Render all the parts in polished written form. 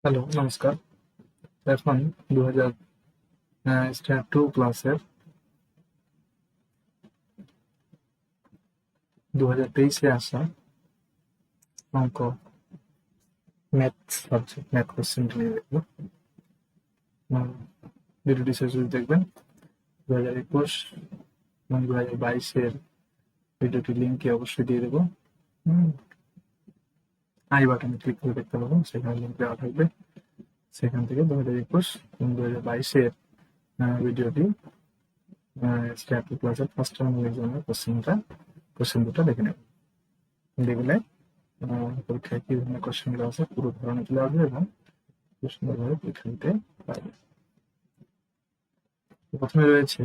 Hello, নমস্কার। এখন 2000 standard 2 ক্লাসের 2023-এ আসা অঙ্ক ম্যাথ সাবজেক্ট ম্যাথ কোশ্চেনটি নিয়ে দেখব। ভিডিওটি শেষ অবধি দেখবেন। 2021 এবং 2022-এর ভিডিওটি লিঙ্কে অবশ্যই দিয়ে দেবো। আই বাটনে ক্লিক করে দেখতে পাবেন, সেখানে লিঙ্ক দেওয়া থাকবে। সেখান থেকে 2021 এবং 2022-এর ভিডিওটি স্ট্যান্ডার্ড 2 ক্লাসের ফার্স্ট টার্ম এক্সামের কোশ্চেন দুটো দেখে নেবেন। দেখলে পরীক্ষায় কি ধরনের কোশ্চেনগুলো আছে পুরো ধারণা চলে আসবে এবং খুব সুন্দরভাবে পরীক্ষা দিতে পারবে। প্রথমে রয়েছে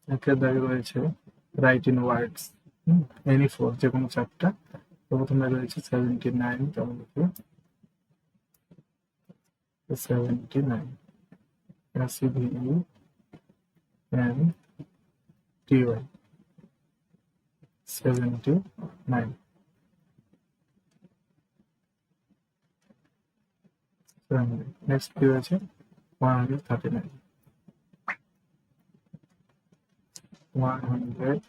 একের দাগে রয়েছে right in words any four, যে কোনো চারটা। তো প্রথমে রয়েছে 79, তাহলে লিখি 79, SEVENTY 79। নেক্সট কি রয়েছে 139, 100,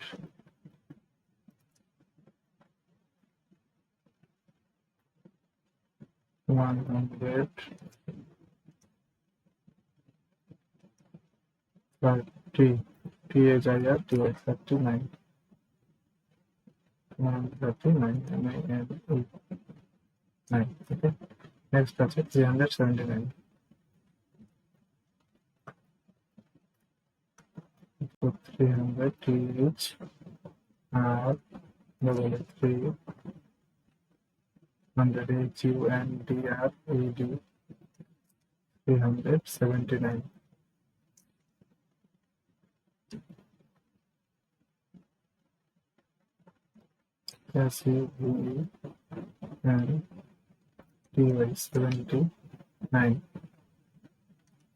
130, T এ জায়গা T 39, 139, ওকে। নেক্সট আছে 379, 300 TH আর double 300 HUNDRAD 379। SEVENTY 79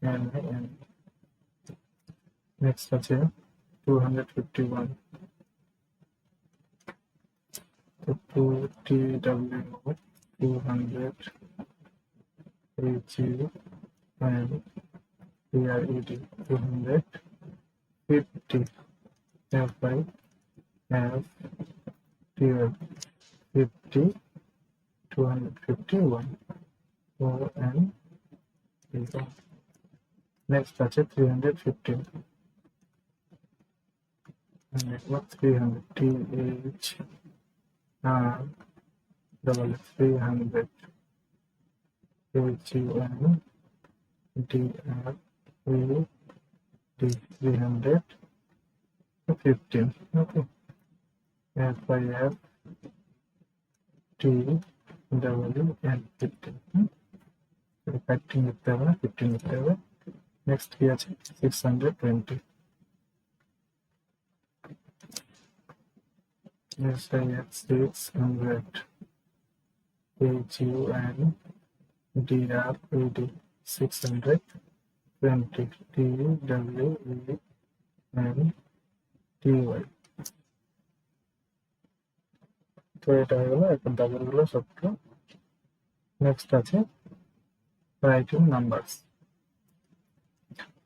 NIN। Next আছে 251, তো 2TW 200 HUNDRAD 250 FI F12 50 251 ON। Next আছে 315, 300 TH আর double 300 HUN DR 315, okay। FIF TWN 15, 15 লিখতে হবে না, 15 লিখতে হবে। নেক্সট কি আছে 620, SIF 600 HUN DR 620 TWN TY। তো এটা হয়ে গেল এখন দাগেরগুলো সবটা। নেক্সট আছে রাইটিং নাম্বারস।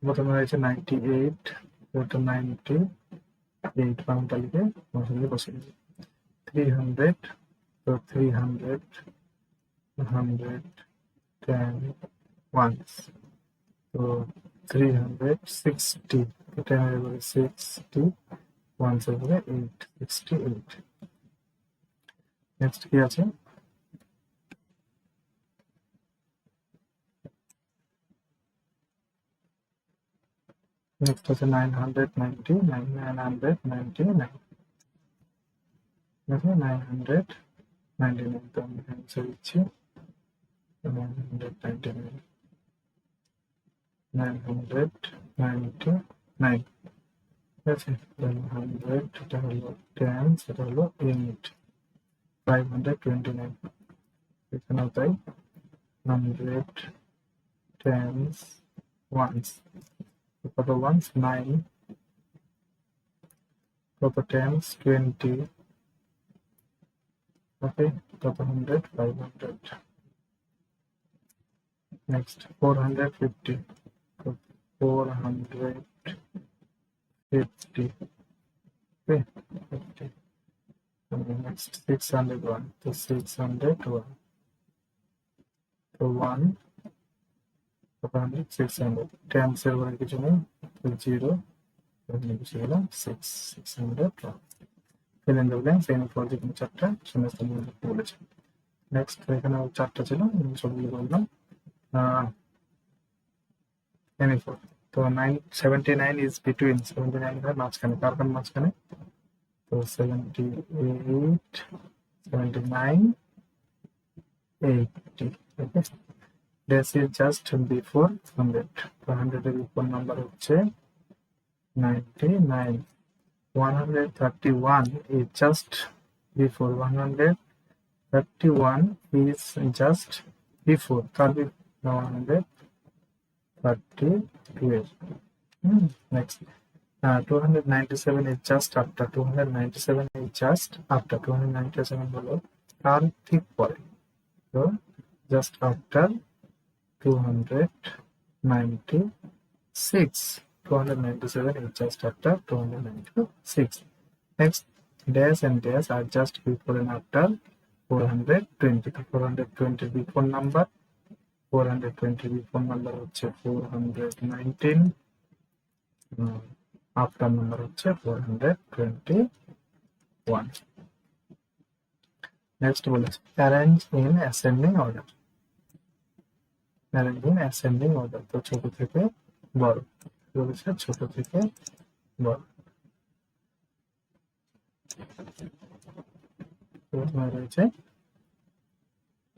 প্রথমে রয়েছে 98, ওটা 98 বাংলা লিখে বসে বসে 300, তো 300 110 ones, তো 360, এটা হয়ে গেল 60 ones হয়ে গেলে 868। নেক্সট কি আছে নেক্সট আছে 999, 999, 999, তো আমি অ্যান্সার দিচ্ছি 999, 999, ঠিক আছে। 100, এটা হলো 10, সেটা হলো 8, 529, এখানেও তাই 100 tens ones, কত ones 9, কত tens 20, ওকে, কত 100, 500, নেক্সট 450, 450, okay, 50, next 601, তো 601, তো 1, 600, ক্যান্সেল করার কিছু নেই, তো 0, এখানে বসে গেল 601, fill in the blanks, any for যে কোনো চারটা সমস্ত বলেছে। নেক্সট এখানে চারটা ছিল, সবগুলো বললাম। any for, তো 79 is between, 79 হয় মাঝখানে, কার মাঝখানে, তো 78, 79, 80, ওকে, this is just before 100, তো 100 এর উপর নাম্বার হচ্ছে 99, 131 is just before, 131 is just before, 132, next 297 is just after, 297 is just after, 297 হলো তার ঠিক পরে, তো just after 296, 297 is just after 296, next dash and dash are just before and after 420, 420 before number, 420 before number হচ্ছে 419, after number হচ্ছে 421, next বলেছে arrange in ascending order, arrange in ascending order, তো ছোট থেকে বড় বলেছে, ছোট থেকে বড়, রয়েছে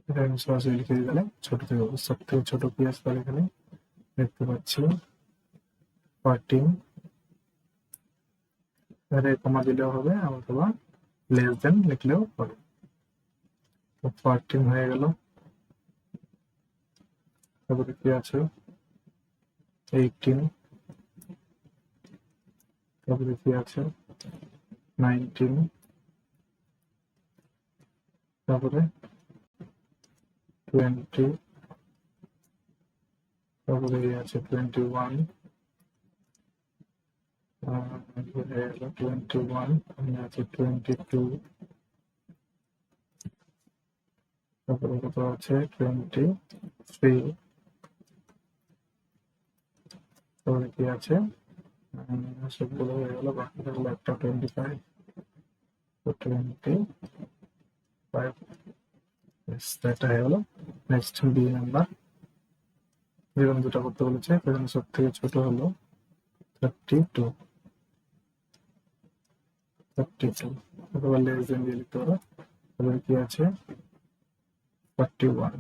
এখানে সরাসরি লিখে দিলে ছোট থেকে সব থেকে ছোট কি আসবে, এখানে দেখতে পাচ্ছি 14, এখানে কমা দিলেও হবে অথবা লেস দেন লিখলেও হবে, তো 14 হয়ে গেল, তারপরে কি আছে 18, তারপরে কি আছে 19, তারপরে 20, তারপরে আছে 21, 21, আছে 22, তারপরে কত আছে 23, তারপরে কি আছে সবগুলো হয়ে গেল, বাকি থাকলো একটা 25, 25, এটা হয়ে গেল। নেক্সট বি নাম্বার, যেরকম যেটা করতে বলেছে, এখানে সব থেকে ছোট হলো 32, অথবা লেস দেন দিয়ে লিখতে পারো, তারপরে কি আছে 41,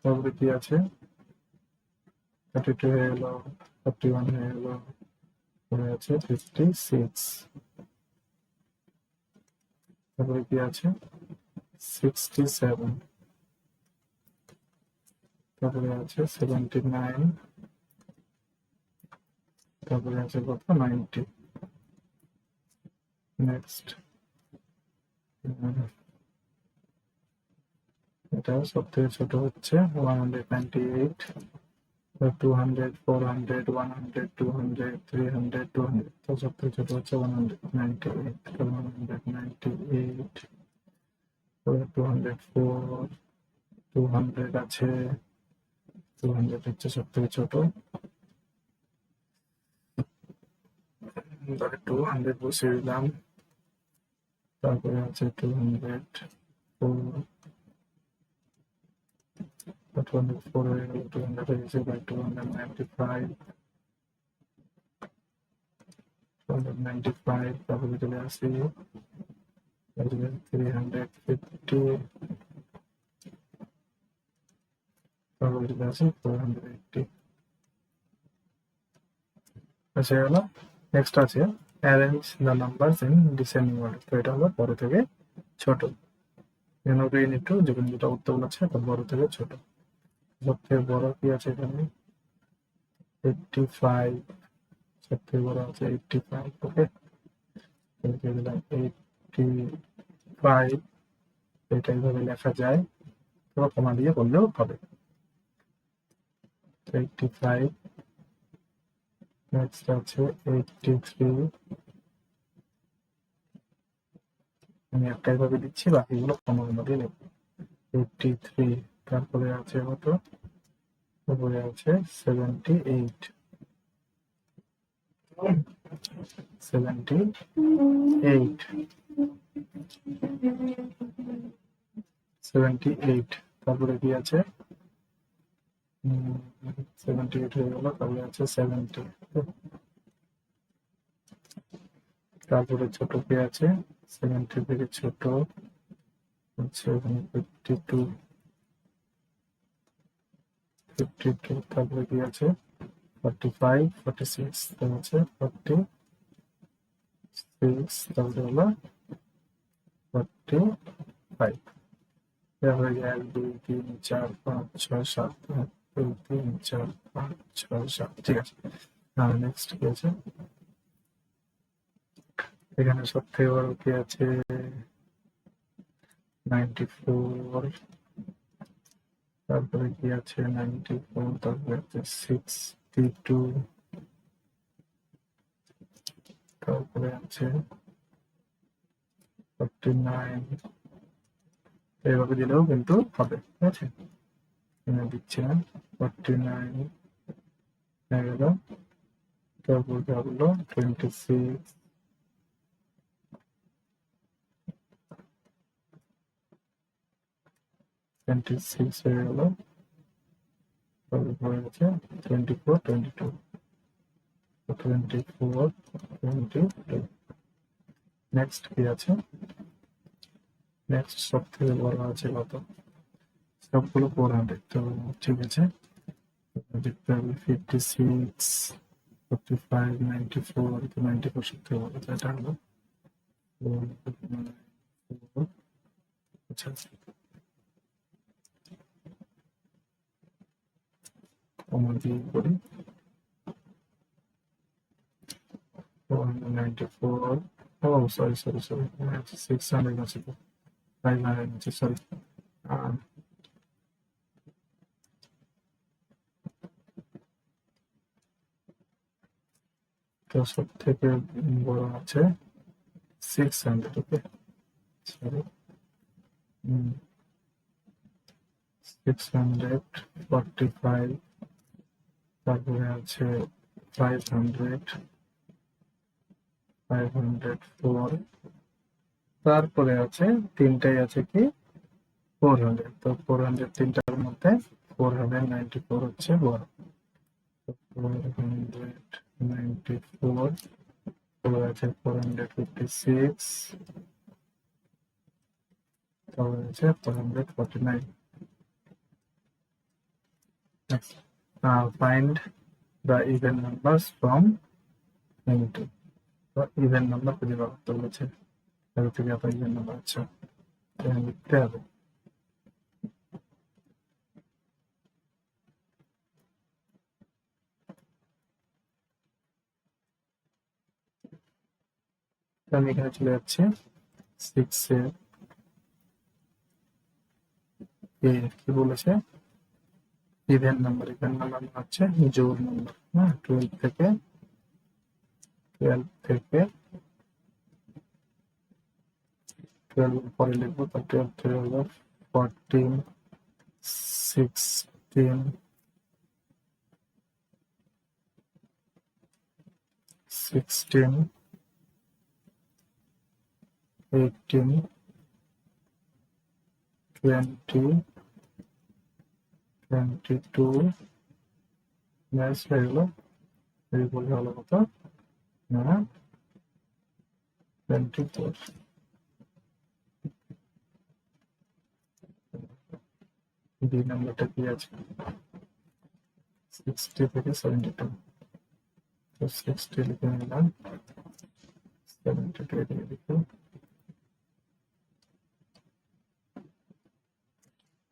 তারপরে কি আছে 32 হয়ে গেল, 41 হয়ে গেল, পরে আছে 56, তারপরে কি আছে 67, তারপরে আছে 79, তারপরে আছে কত 90, নেক্সট এটা সব থেকে ছোট হচ্ছে 198, 200, 400, 100, 200, 300, 200, তো সব থেকে ছোট হচ্ছে 198, 198, 204, 200 আছে, 200 হচ্ছে সব থেকে ছোট, 200 বসিয়ে দিলাম, তারপরে আছে 204, 204 হয়ে গেল, 200 হয়ে গেছে, 295, 295, তারপরে চলে আসি 350, তারপরে চলে আসি 480, আচ্ছা গেল। নেক্সট আছে arrange the numbers in descending order, তো এটা হলো বড় থেকে ছোট, একটু যেখানে যেটা উত্তর বলেছে বড় থেকে ছোট, সব থেকে বড় কি আছে এখানে 85, সব থেকে বড় আছে 85, ওকে, লিখে দিলাম 85 এটা এইভাবে লেখা যায়, অথবা কমা দিয়ে বললেও হবে। 85, নেক্সট আছে 83, আমি একটাই ভাবে দিচ্ছি, বাকিগুলো কমা দিয়ে লিখবো। 83, তারপরে আছে কত, উপরে আছে 78, 78, তারপরে কি আছে 78 হয়ে গেল, তারপরে আছে 70, তারপরে ছোট কি আছে 70 থেকে ছোট হচ্ছে এখানে 52, তারপরে কি আছে 45, 46, তারপরে আছে 46, তারপরে হলো 45। হয়ে যায় 1 2 3 4 5 6 7, 1 2 3 4 5 6 7, ঠিক আছে। নেক্সট কি আছে, এখানে সব থেকে বড় কি আছে 94, তারপরে কি আছে 94, তারপরে আছে 62, তারপরে আছে 49, এইভাবে দিলেও কিন্তু হবে, ঠিক আছে। দিচ্ছি না, 49 হয়ে গেল, তারপর হলো 26, 26 হয়ে গেল, তারপরে আছে 24, 22, 24, 22। নেক্সট কি আছে, নেক্সট সব থেকে বড় আছে কত, সবগুলো 400, তো ঠিক আছে দেখতে হবে 56, 45, 94, 94 সব থেকে বড়, এটা হলো 4, আচ্ছা কমন দিয়ে করি 494, ও সরি 600 আছে তো, 500 আছে, সরি। তো সব থেকে বড় আছে 600, ওকে সরি 645, তারপরে আছে 500, 504, তারপরে আছে তিনটাই আছে কি 400, তো 400 তিনটার মধ্যে 494 হচ্ছে বড়, 494, তারপরে আছে 456, তারপরে আছে 449। Next, find the even numbers from 22, তো ইভেন নাম্বার খুঁজে বার করতে বলেছে, তাহলে থেকে আপনার ইভেন নাম্বার, আচ্ছা এখানে লিখতে হবে। তো আমি এখানে চলে যাচ্ছি 6 এর কি বলেছে ইভেন নাম্বার, ইভেন নাম্বার হচ্ছে জোড় নাম্বার, হ্যাঁ 12 থেকে 12 পরে লিখবো, তো 12 থেকে হলো 14, 16, 18, 20, 22, ম্যাচ হয়ে গেল, এই বলে হলো কত না 24। বি নাম্বারটা কি আছে 60 থেকে 72, তো 60 লিখে নিলাম, 72 এদিকে লিখো,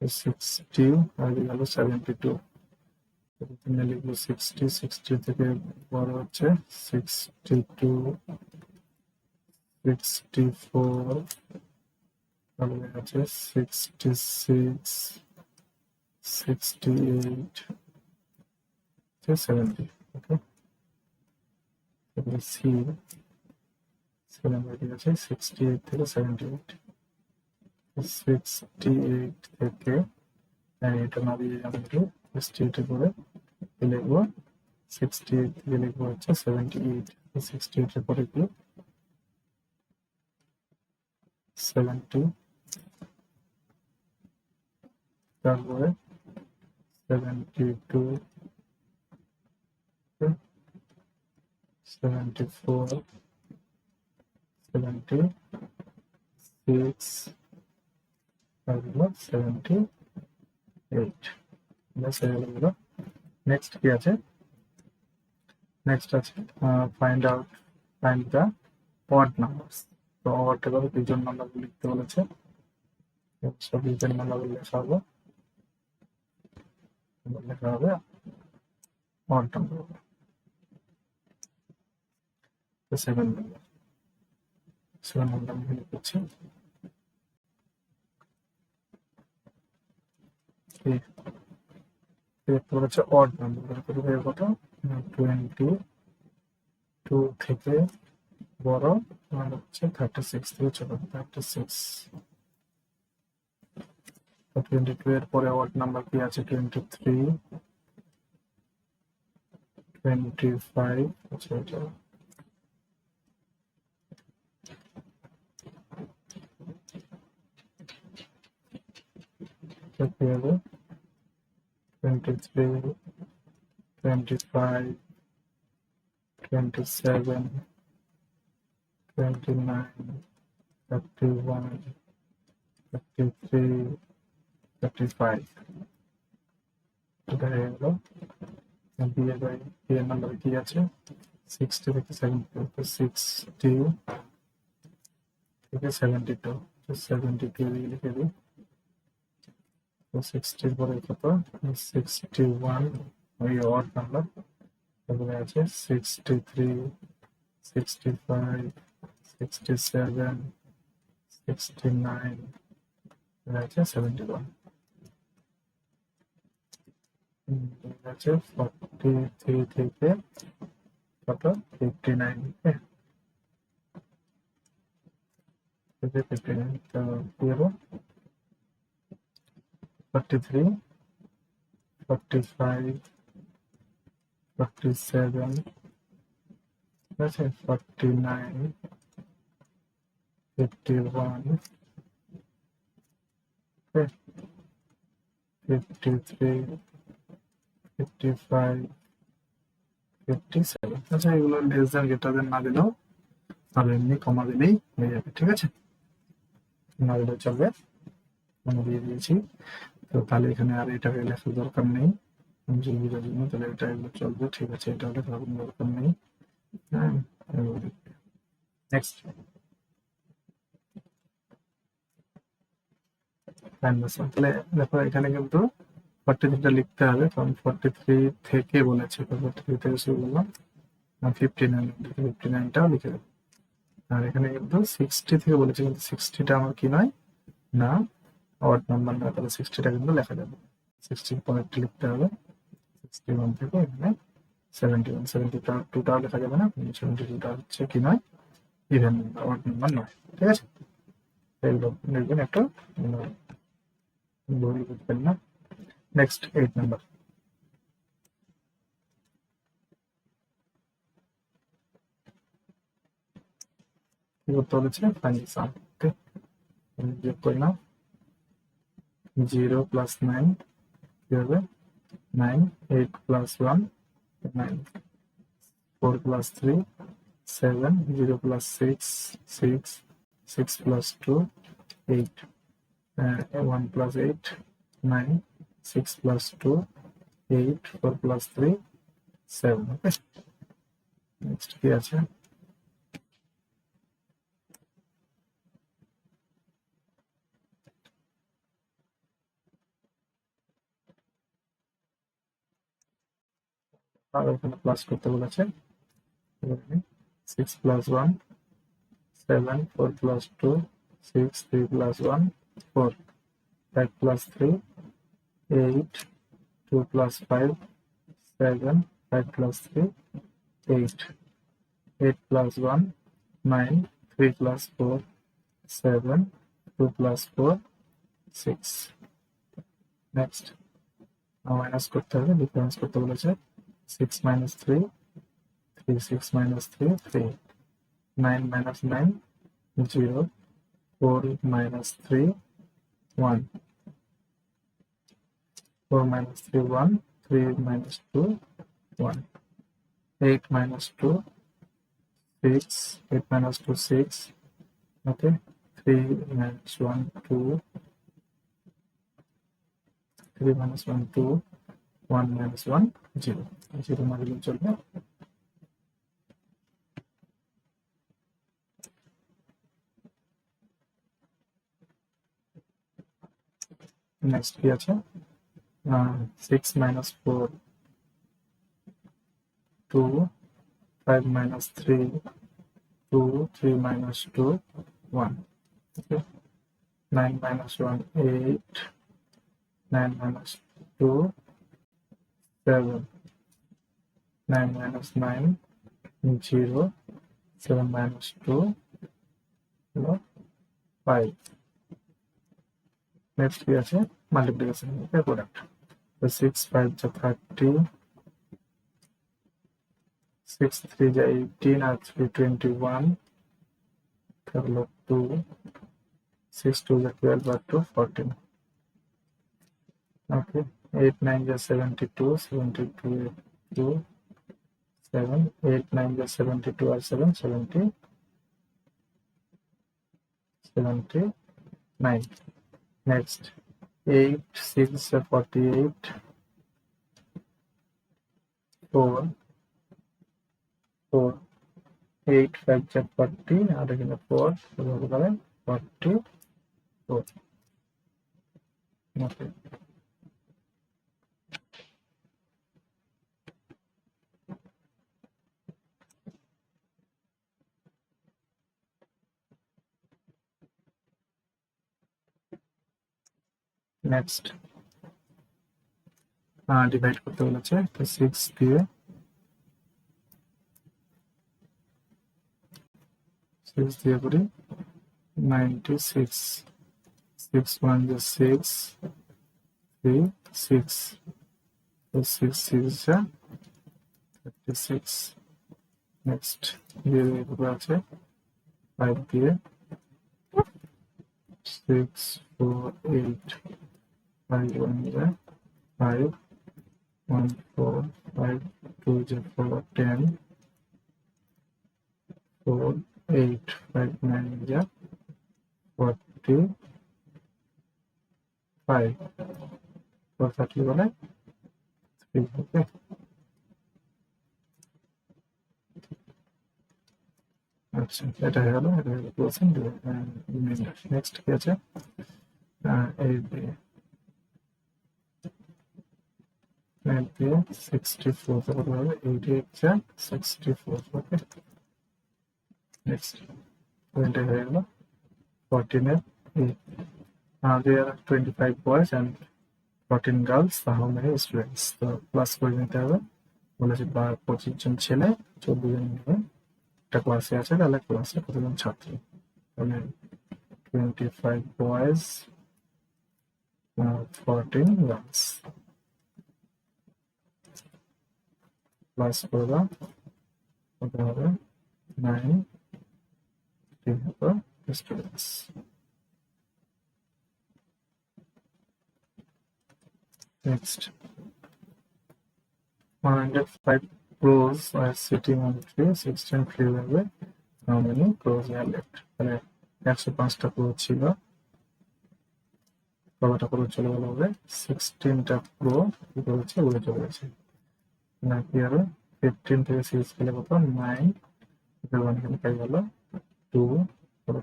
60 আর গেল 72, এখানে লিখবো 60 থেকে বড় হচ্ছে 62, 64, তারপরে আছে 66, 68, 70, ওকে। তারপরে সি 7 বেরিয়ে আছে 68 থেকে 78, 68 থেকে এটা না দিয়ে আমি একটু 68 করে লিখবো, 68 থেকে লিখবো হচ্ছে 78, 68 এর পরে কি 70, তারপরে 72, 74, 76, তারপর 78, ব্যাস হয়ে গেল। নেক্সট কি আছে? নেক্সট আছে ফাইন্ড দ্য অড নাম্বারস। তো অড এভাবে বিজোড় নাম্বার লিখতে বলেছে, সব বিজোড় নাম্বার লেখা হবে, অড নাম্বার, তো 7 নাম্বার, 7 নাম্বার আমি লিখছি। দেখতে পাচ্ছি অড নাম্বার কত হয়ে কত 22 থেকে বড় আর হচ্ছে 36 থেকে ছোট 36। 22 এর পরে অড নাম্বার কি আছে 23, 25, আচ্ছা এটা কি হবে 23, 25, 27, 29, 31, 33, 35, এটা হয়ে গেল। বিয়ের নাম্বার কি আছে 60 থেকে 72, 60 থেকে 72, 72 লিখে দিই। 60 পরে কত 61, ওই অড নাম্বার, তারপরে আছে 63, 65, 67, 69, আছে 71, আছে 43 থেকে কত 59, 59, তো কি হবে 43, 45, 47, ঠিক আছে 49, 51, 53, 55, 57। আচ্ছা এগুলো লেস দেন গ্রেটার দেন না দিলেও তাহলে এমনি কমা দিলেই হয়ে যাবে, ঠিক আছে, না দিলেও চলবে, আমি দিয়ে দিয়েছি। তো তাহলে এখানে আর এটা লেখার দরকার নেই বোঝার জন্য, তাহলে এটা এগুলো চলবে, ঠিক আছে, এটা লেখার কোনো দরকার নেই। হ্যাঁ, নেক্সট তাহলে দেখো এখানে কিন্তু 43টা লিখতে হবে, কারণ 43 থেকে বলেছে, 43 থেকে শুরু করলাম 59, 59টাও লিখে দেবো। আর এখানে কিন্তু 60 থেকে বলেছে, কিন্তু 60টা আমার কি নয় না অড নাম্বার না, তাহলে 60টা কিন্তু লেখা যাবে, 60 পরেরটা লিখতে হবে। 61 থেকে এখানে 71, 72টাও লেখা যাবে না, 72টা হচ্ছে কি নয় ইভেন নাম্বার, অড নাম্বার নয়, ঠিক আছে, এগুলো লিখবেন একটা ভুল বুঝবেন না। নেক্সট 8 নাম্বার, কি করতে বলেছে ফাইন্ড দ্য সাম, ওকে, যোগ করি না 0 প্লাস 9 কি হবে 9, 8 plus 1 9, 4 plus 3 7, 0 plus 6 6, 6 plus 2 8, 1 plus 8 9, 6 plus 2 8, 4 plus 3 7, ওকে। নেক্সট কি আছে আর এখানে প্লাস করতে বলেছে 6 plus 1 7, 4 plus 2, 6, 3 plus 1, 4, 5 plus 3, 8, 2 plus 5, 7, 5 plus 3, 8, 8 plus 1, 9, 3 plus 4, 7, 2 plus 4, 6. Next, minus করতে হবে, ডিফারেন্স করতে বলেছে। 6 minus 3, 3, 6 minus 3, 3, 9 minus 9, 0, 4 minus 3, 1, 4 minus 3, 1, 3 minus 2, 1, 8 minus 2, 6, 8 minus 2, 6, okay, 3 minus 1, 2, 3 minus 1, 2, 1 minus 1, 0, 0 মারলে চলবে। নেক্সট কি আছে? 6 minus 4, 2, 5 minus 3, 2, 3 minus 2, 1, okay, 9 minus 1, 8, 9 minus 2, 7, 9 minus 9, 0, 7 minus 2, 5. Next কি আছে? Multiplication, product. তো 6 5 যা 30, 6 3 যা 18 আর 3 21, থাকলো 2, 6 2 যা 12 আর 2 14, ওকে, 8 9 যা 72, 72 2, 7, 8 9 যা 72 আর 7 70, 79. Next, 8 6 যা 48, 4 4, 8 5 যা 40 আর এখানে 4 হতে পারে 44, ওকে। নেক্সট, ডিভাইড করতে বলেছে, তো 6 দিয়ে 6 দিয়ে করি 96, 6 1 যা 6, 3 6, তো 6 6 যা 36. নেক্সট দিয়ে এগুলো আছে 5 দিয়ে 6 4 8, 5 1 যা 5, 1 4 5, 2 যা 4 10, 4 8 5 9 যা 45, 430 বলে 3, ওকে। আচ্ছা, এটা হয়ে গেল, এটা হয়ে গেল কোশ্চেন রিমাইন্ডার। নেক্সট কি আছে? এই দিয়ে 64 কত হবে? 88 যা 64, ওকে। নেক্সট এটা হয়ে গেল 14 এর there are 25 boys and 14 girls, how many students? তো প্লাস করে নিতে হবে, বলেছে 25 জন ছেলে 14 জন মেয়ে একটা ক্লাসে আছে, তাহলে ক্লাসে কতজন ছাত্র? তাহলে 25 boys, 14 girls, প্লাস করবা কত হবে? 9 students. Next, 105 crows are sitting on a tree, 16 flew away, how many crows are left? তাহলে 105টা ক্রো ছিল, কতটা ক্রো চলে গেল হবে? 16টা ক্রো কি করেছে? উড়ে চলে গেছে। না কি হবে? 15 থেকে 6 গেলে কত? 9, 1 এখানে পাই গেল 2,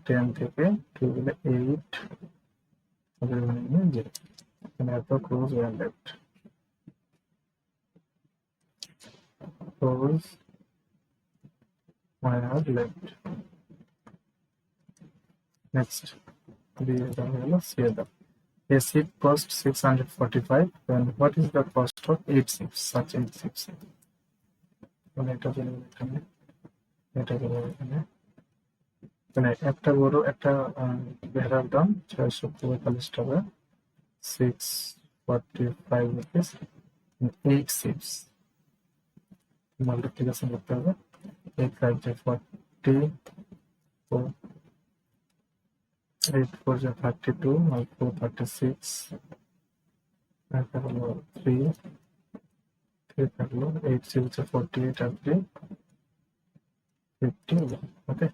10 থেকে 2 গেলে 8, 0, এখানে এত crows were left. Crows were left. Next B এর দাম হলো সি এর দাম। A ship costs 645, then what is the cost of 8 ships? Such 8 ships. মানে এটা চলে গেল এখানে, এটা চলে গেল এখানে। মানে একটা বড় একটা ভেড়ার দাম 645 টাকা, 645 রুপিস, 8 ships। মাল্টিপ্লিকেশন করতে হবে, 8 5 যে 40, 8 4 যে 32, 4 36, তারপর হলো 3 থাকলো, 8 6 48 আর 3 50। ওকে,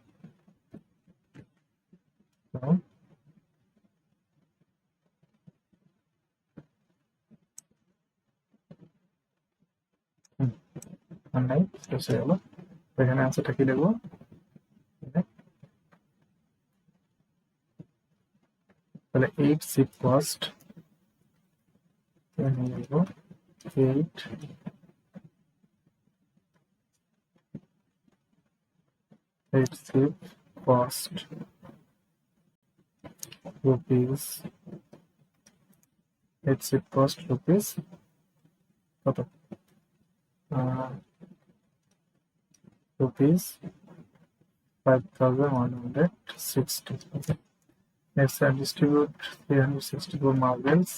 আর নাই শেষ হয়ে গেল। এখানে আনসারটা কি লিখবো? তাহলে 8 শিপ কস্ট, লিখবো 8 ship cost rupees, 8 ship cost rupees কত? rupees 5160। Next, distribute 364 marbles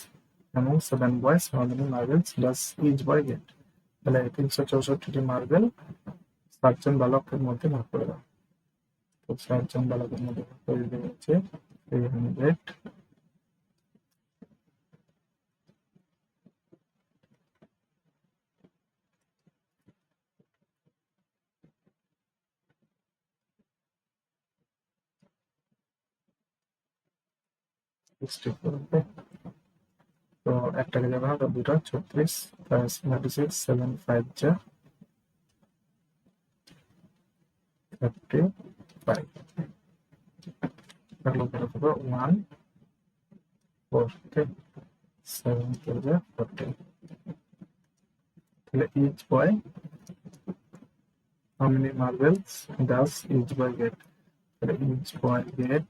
among 7 boys. How many marbles does each boy get? তাহলে 364টি মার্বেল 7জন বালকের মধ্যে ভাগ করে দাও। তো 7জন বালকের মধ্যে ভাগ করে দেওয়া হচ্ছে 364। তো একটাকে যাবে না, তো দুটো 36 প্লাস 36 7 5 যা 35। তাহলে উপরে হবে 1 4 7 4 40। তাহলে each boy, how many marbles does each boy get? তাহলে each boy get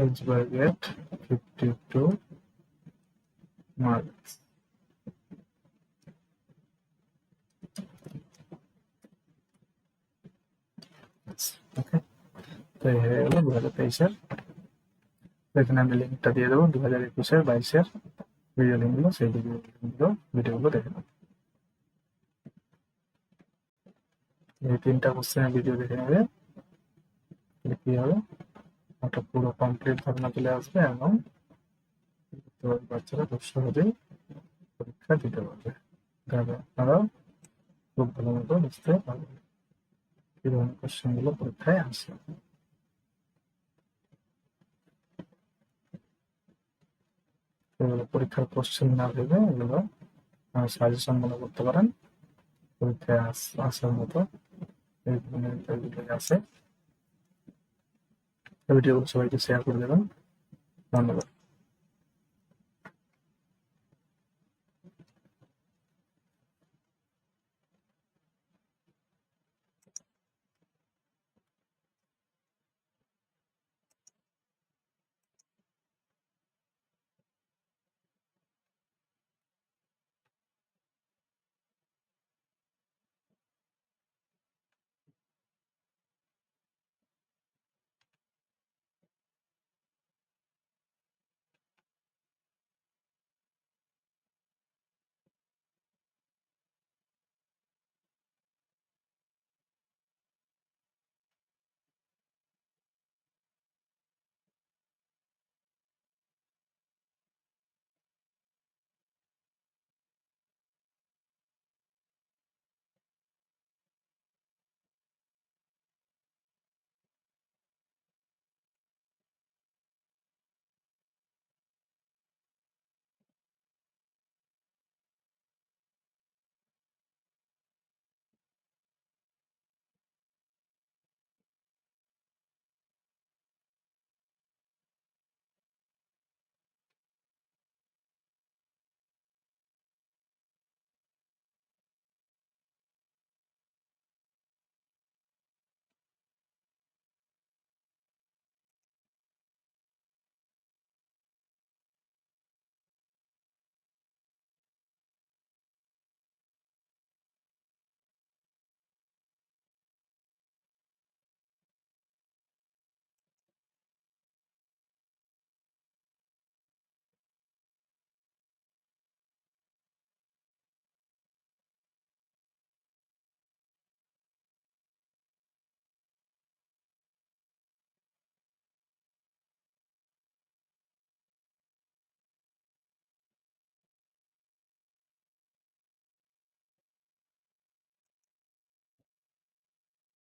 each boy get 52 marbles। ওকে, তো এই হয়ে গেল 2023-এর। এখানে আমি লিঙ্কটা দিয়ে দেবো 2021-এর 22-এর ভিডিও লিঙ্কগুলো, সেই ভিডিওগুলো দেখে নেবো। এই 3টা কোশ্চেনের ভিডিও দেখে নেবে, কি হবে ওটা পুরো কমপ্লিট ধারণা চলে আসবে এবং বাচ্চারা খুব সহজেই পরীক্ষা দিতে পারবে। তাহলে আপনারাও খুব ভালো মতো বুঝতে পারবেন কি ধরনের কোশ্চেন গুলো পরীক্ষায় আসে। এগুলো পরীক্ষার কোশ্চেন না ভেবে এগুলো সাজেশন মনে করতে পারেন, পরীক্ষায় আসার মতো এই ধরনের আছে। ভিডিওগুলো সবাইকে শেয়ার করে দেবেন। ধন্যবাদ।